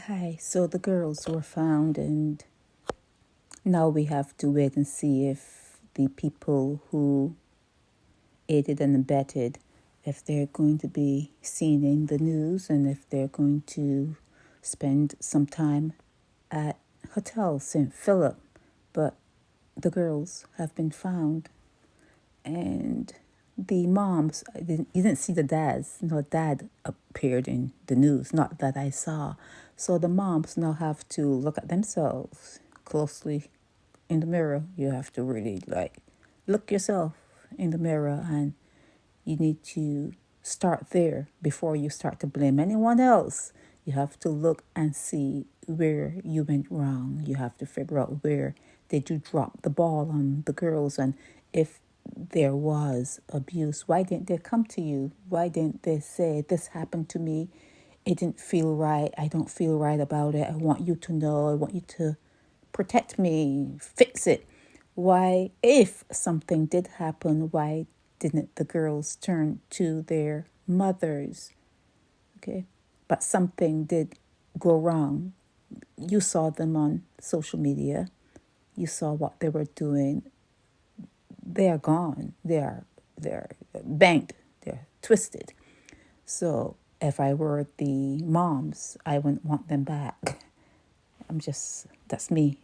Hi, so the girls were found, and now we have to wait and see if the people who aided and abetted, if they're going to be seen in the news and if they're going to spend some time at Hotel St. Philip. But the girls have been found, and the moms, you didn't see the dads. No dad appeared in the news, not that I saw. So the moms now have to look at themselves closely in the mirror. You have to really look yourself in the mirror, and you need to start there before you start to blame anyone else. You have to look and see where you went wrong. You have to figure out where did you drop the ball on the girls, and if there was abuse, why didn't they come to you? Why didn't they say, this happened to me, it didn't feel right, I don't feel right about it, I want you to know, I want you to protect me, fix it. Why, if something did happen, why didn't the girls turn to their mothers? Okay, but something did go wrong. You saw them on social media, you saw what they were doing. They are gone. They're banked. They're twisted. So if I were the moms, I wouldn't want them back. That's me.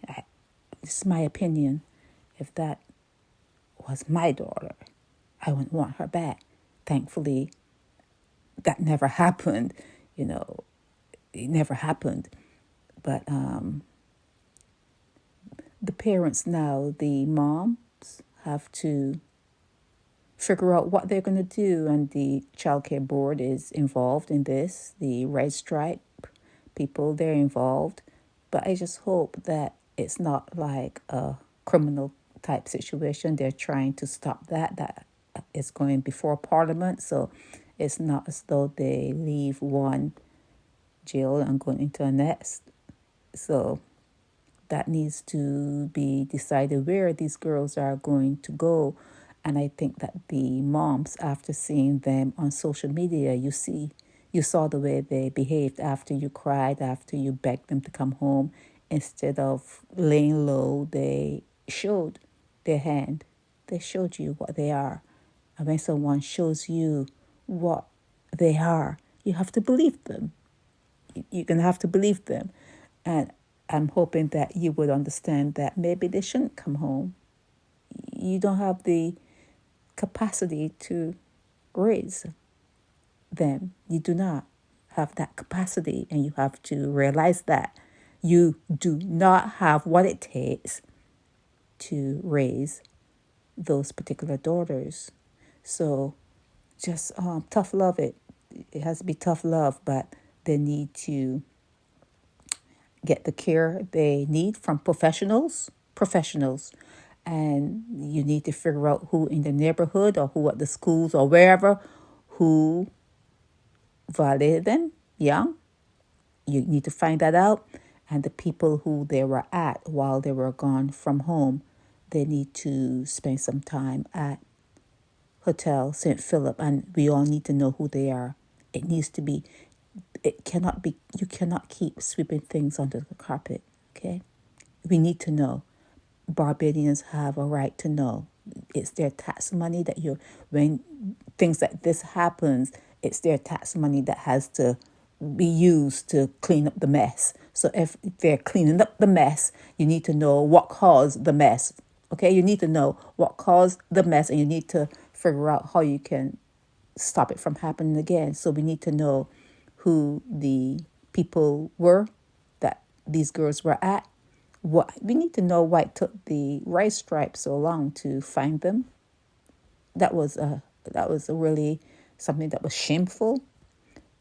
It's my opinion. If that was my daughter, I wouldn't want her back. Thankfully, that never happened. It never happened. But the parents now, the moms, have to figure out what they're going to do, and the childcare board is involved in this. The Red Stripe people, they're involved, but I just hope that it's not like a criminal type situation. They're trying to stop that is going before Parliament, so it's not as though they leave one jail and going into a next. So that needs to be decided where these girls are going to go. And I think that the moms, after seeing them on social media, you saw the way they behaved after you cried, after you begged them to come home. Instead of laying low, they showed their hand. They showed you what they are. And when someone shows you what they are, you have to believe them. You're going to have to believe them. And I'm hoping that you would understand that maybe they shouldn't come home. You don't have the capacity to raise them. You do not have that capacity, and you have to realize that you do not have what it takes to raise those particular daughters. So just tough love it. It has to be tough love, but they need to get the care they need from professionals, and you need to figure out who in the neighborhood or who at the schools or wherever who violated them young. You need to find that out, and the people who they were at while they were gone from home, they need to spend some time at Hotel St. Philip, and we all need to know who they are. It cannot be, you cannot keep sweeping things under the carpet, okay? We need to know. Barbadians have a right to know. It's their tax money when things like this happens, it's their tax money that has to be used to clean up the mess. So if they're cleaning up the mess, you need to know what caused the mess, okay? You need to know what caused the mess, and you need to figure out how you can stop it from happening again. So we need to know who the people were that these girls were at. We need to know why it took the Red Stripe so long to find them. That was a really something that was shameful,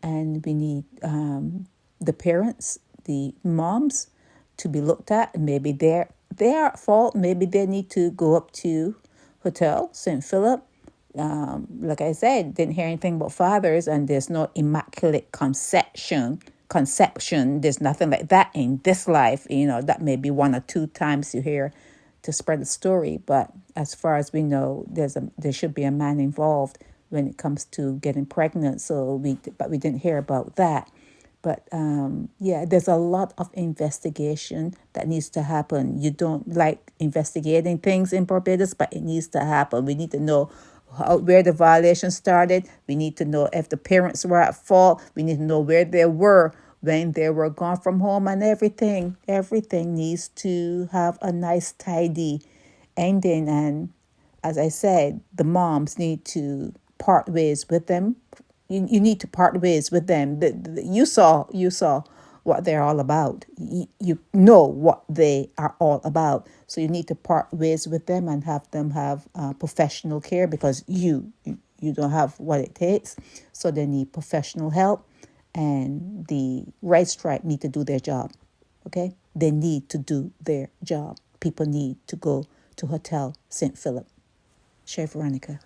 and we need the parents, the moms, to be looked at. And maybe they're at fault. Maybe they need to go up to Hotel St. Philip. Like I said, didn't hear anything about fathers, and there's no immaculate conception. There's nothing like that in this life. That may be one or two times you hear to spread the story, but as far as we know, there should be a man involved when it comes to getting pregnant. But we didn't hear about that. But yeah, there's a lot of investigation that needs to happen. You don't like investigating things in Barbados, but it needs to happen. We need to know where the violation started. We need to know if the parents were at fault. We need to know where they were when they were gone from home, and everything. Everything needs to have a nice, tidy ending. And as I said, the moms need to part ways with them. You need to part ways with them. You saw what they're all about. You know what they are all about. So you need to part ways with them and have them have professional care, because you don't have what it takes. So they need professional help, and the Right Stripe need to do their job. Okay, they need to do their job. People need to go to Hotel St. Philip. Chef Veronica.